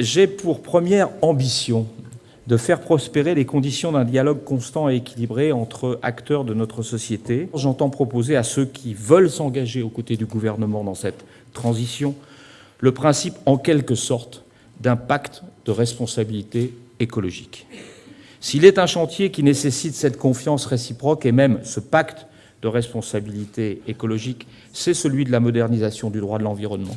j'ai pour première ambition de faire prospérer les conditions d'un dialogue constant et équilibré entre acteurs de notre société. J'entends proposer à ceux qui veulent s'engager aux côtés du gouvernement dans cette transition le principe, en quelque sorte, d'un pacte de responsabilité écologique. S'il est un chantier qui nécessite cette confiance réciproque et même ce pacte de responsabilité écologique, c'est celui de la modernisation du droit de l'environnement.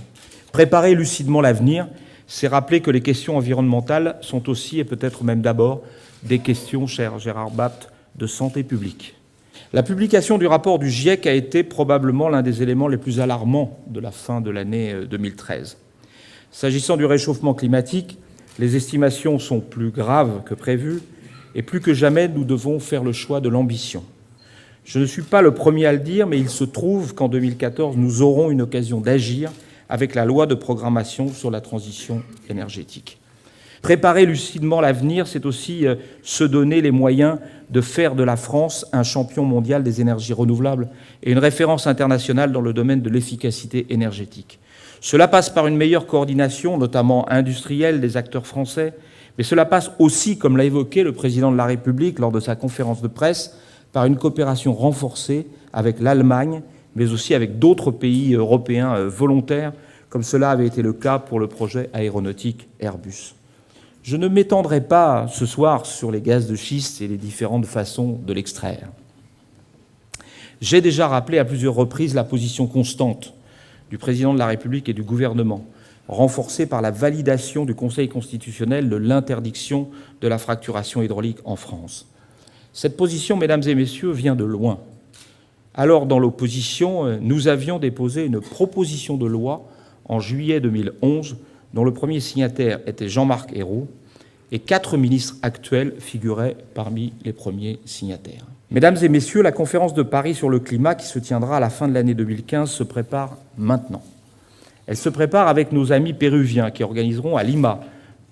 Préparer lucidement l'avenir, c'est rappeler que les questions environnementales sont aussi, et peut-être même d'abord, des questions, cher Gérard Bapt, de santé publique. La publication du rapport du GIEC a été probablement l'un des éléments les plus alarmants de la fin de l'année 2013. S'agissant du réchauffement climatique, les estimations sont plus graves que prévu, et plus que jamais, nous devons faire le choix de l'ambition. Je ne suis pas le premier à le dire, mais il se trouve qu'en 2014, nous aurons une occasion d'agir avec la loi de programmation sur la transition énergétique. Préparer lucidement l'avenir, c'est aussi se donner les moyens de faire de la France un champion mondial des énergies renouvelables et une référence internationale dans le domaine de l'efficacité énergétique. Cela passe par une meilleure coordination, notamment industrielle, des acteurs français, mais cela passe aussi, comme l'a évoqué le président de la République lors de sa conférence de presse, par une coopération renforcée avec l'Allemagne, mais aussi avec d'autres pays européens volontaires, comme cela avait été le cas pour le projet aéronautique Airbus. Je ne m'étendrai pas ce soir sur les gaz de schiste et les différentes façons de l'extraire. J'ai déjà rappelé à plusieurs reprises la position constante du président de la République et du gouvernement, renforcée par la validation du Conseil constitutionnel de l'interdiction de la fracturation hydraulique en France. Cette position, mesdames et messieurs, vient de loin. Alors, dans l'opposition, nous avions déposé une proposition de loi en juillet 2011, dont le premier signataire était Jean-Marc Ayrault, et 4 ministres actuels figuraient parmi les premiers signataires. Mesdames et messieurs, la conférence de Paris sur le climat, qui se tiendra à la fin de l'année 2015, se prépare maintenant. Elle se prépare avec nos amis péruviens qui organiseront à Lima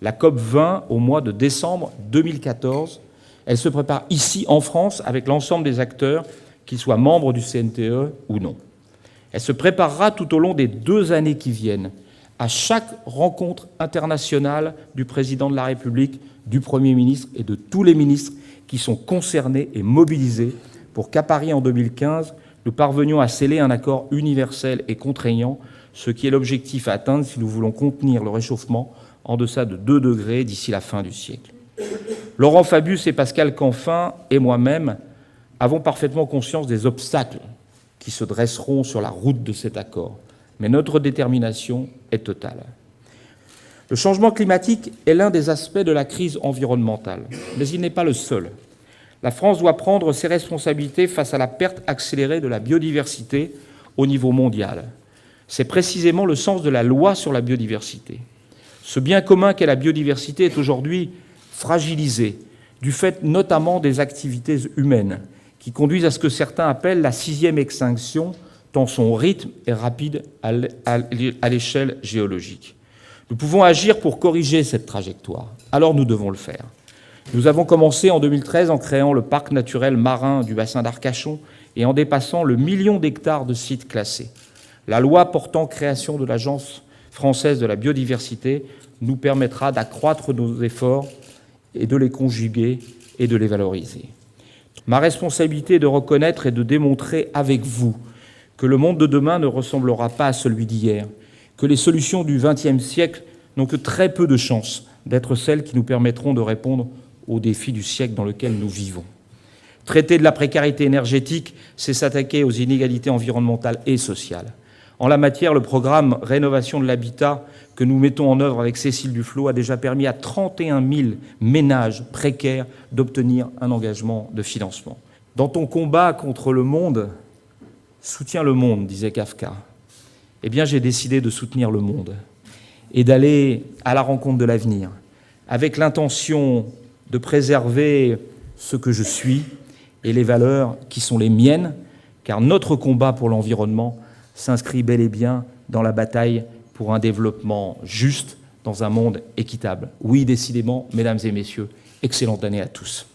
la COP20 au mois de décembre 2014. Elle se prépare ici en France avec l'ensemble des acteurs, qu'ils soient membres du CNTE ou non. Elle se préparera tout au long des 2 années qui viennent, à chaque rencontre internationale du président de la République, du Premier ministre et de tous les ministres qui sont concernés et mobilisés pour qu'à Paris en 2015, nous parvenions à sceller un accord universel et contraignant, ce qui est l'objectif à atteindre si nous voulons contenir le réchauffement en deçà de 2 degrés d'ici la fin du siècle. Laurent Fabius et Pascal Canfin et moi-même avons parfaitement conscience des obstacles qui se dresseront sur la route de cet accord, mais notre détermination est totale. Le changement climatique est l'un des aspects de la crise environnementale, mais il n'est pas le seul. La France doit prendre ses responsabilités face à la perte accélérée de la biodiversité au niveau mondial. C'est précisément le sens de la loi sur la biodiversité. Ce bien commun qu'est la biodiversité est aujourd'hui fragilisé, du fait notamment des activités humaines, qui conduisent à ce que certains appellent la 6e extinction, tant son rythme est rapide à l'échelle géologique. Nous pouvons agir pour corriger cette trajectoire, alors nous devons le faire. Nous avons commencé en 2013 en créant le parc naturel marin du bassin d'Arcachon et en dépassant le 1 million d'hectares de sites classés. La loi portant création de l'Agence française de la biodiversité nous permettra d'accroître nos efforts et de les conjuguer et de les valoriser. Ma responsabilité est de reconnaître et de démontrer avec vous que le monde de demain ne ressemblera pas à celui d'hier, que les solutions du XXe siècle n'ont que très peu de chances d'être celles qui nous permettront de répondre aux défis du siècle dans lequel nous vivons. Traiter de la précarité énergétique, c'est s'attaquer aux inégalités environnementales et sociales. En la matière, le programme Rénovation de l'habitat que nous mettons en œuvre avec Cécile Duflot a déjà permis à 31 000 ménages précaires d'obtenir un engagement de financement. Dans ton combat contre le monde, soutiens le monde, disait Kafka. Eh bien, j'ai décidé de soutenir le monde et d'aller à la rencontre de l'avenir, avec l'intention de préserver ce que je suis et les valeurs qui sont les miennes, car notre combat pour l'environnement s'inscrit bel et bien dans la bataille pour un développement juste dans un monde équitable. Oui, décidément, mesdames et messieurs, excellente année à tous.